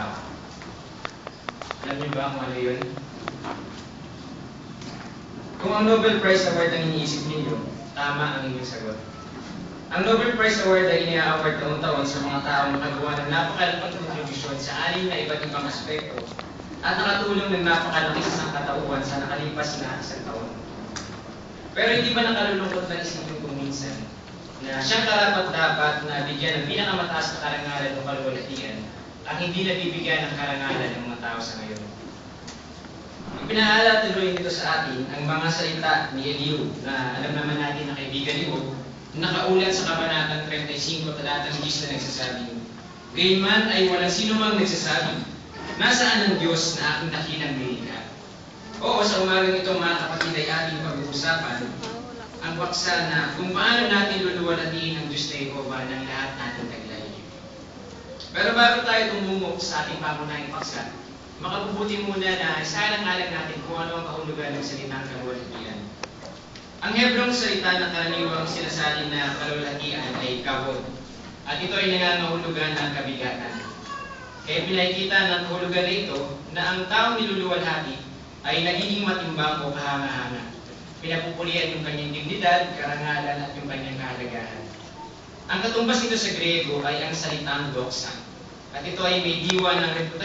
tao. Alam niyo ba kung ano yun? Kung ang Nobel Prize Award ang iniisip ninyo, tama ang inyong sagot. Ang Nobel Prize Award ay ina-award taon-taon sa mga taong nakagawa ng napakalaking kontribusyon sa anim na iba't ibang aspekto at nakatulong ng napakalaki sa sangkatauhan sa nakalipas na isang taon. Pero hindi ba nakalulungkot na isipin kung minsan na siyang karapat-dapat na bigyan ng pinakamataas na karangalan o kaluwalhatian ang hindi nabibigyan ng karangalan ng mga tao sa ngayon? Ipinaalala tuloy nito sa atin ang mga salita ni Elihu na alam naman natin na kaibigan ni Job, nakaulat sa Kabanatang 35 talatang 10 na nagsasabi, "Gayunman ay walang sinumang nagsasabi, nasaan ang Diyos na aking dakilang nilikha?" Oo, sa umagang ito mga kapatid ay ating pag-uusapan ang paksa na kung paano natin luluwalhatiin ang Diyos na Jehova ng lahat nating taglay. Pero bago tayo tumungo sa ating pangunahing paksa, makabubuti muna na isalang-alang natin kung ano ang kahulugan ng salitang kaluwalhatian. Ang Hebrong salita na karaniwang sinasalin na kaluwalhatian ay kavod, at ito ay nangangahulugan ng kabigatan. Kaya pinakikita ng kahulugan nito na ang taong niluluwalhati ay nagiging matimbang o kahanga-hanga. Pinapupulian yung kanyang dignidad, karangalan at yung kanyang kahalagahan. Ang katumbas nito sa Grego ay ang salitang doxa, at ito ay may diwa ng reputasyon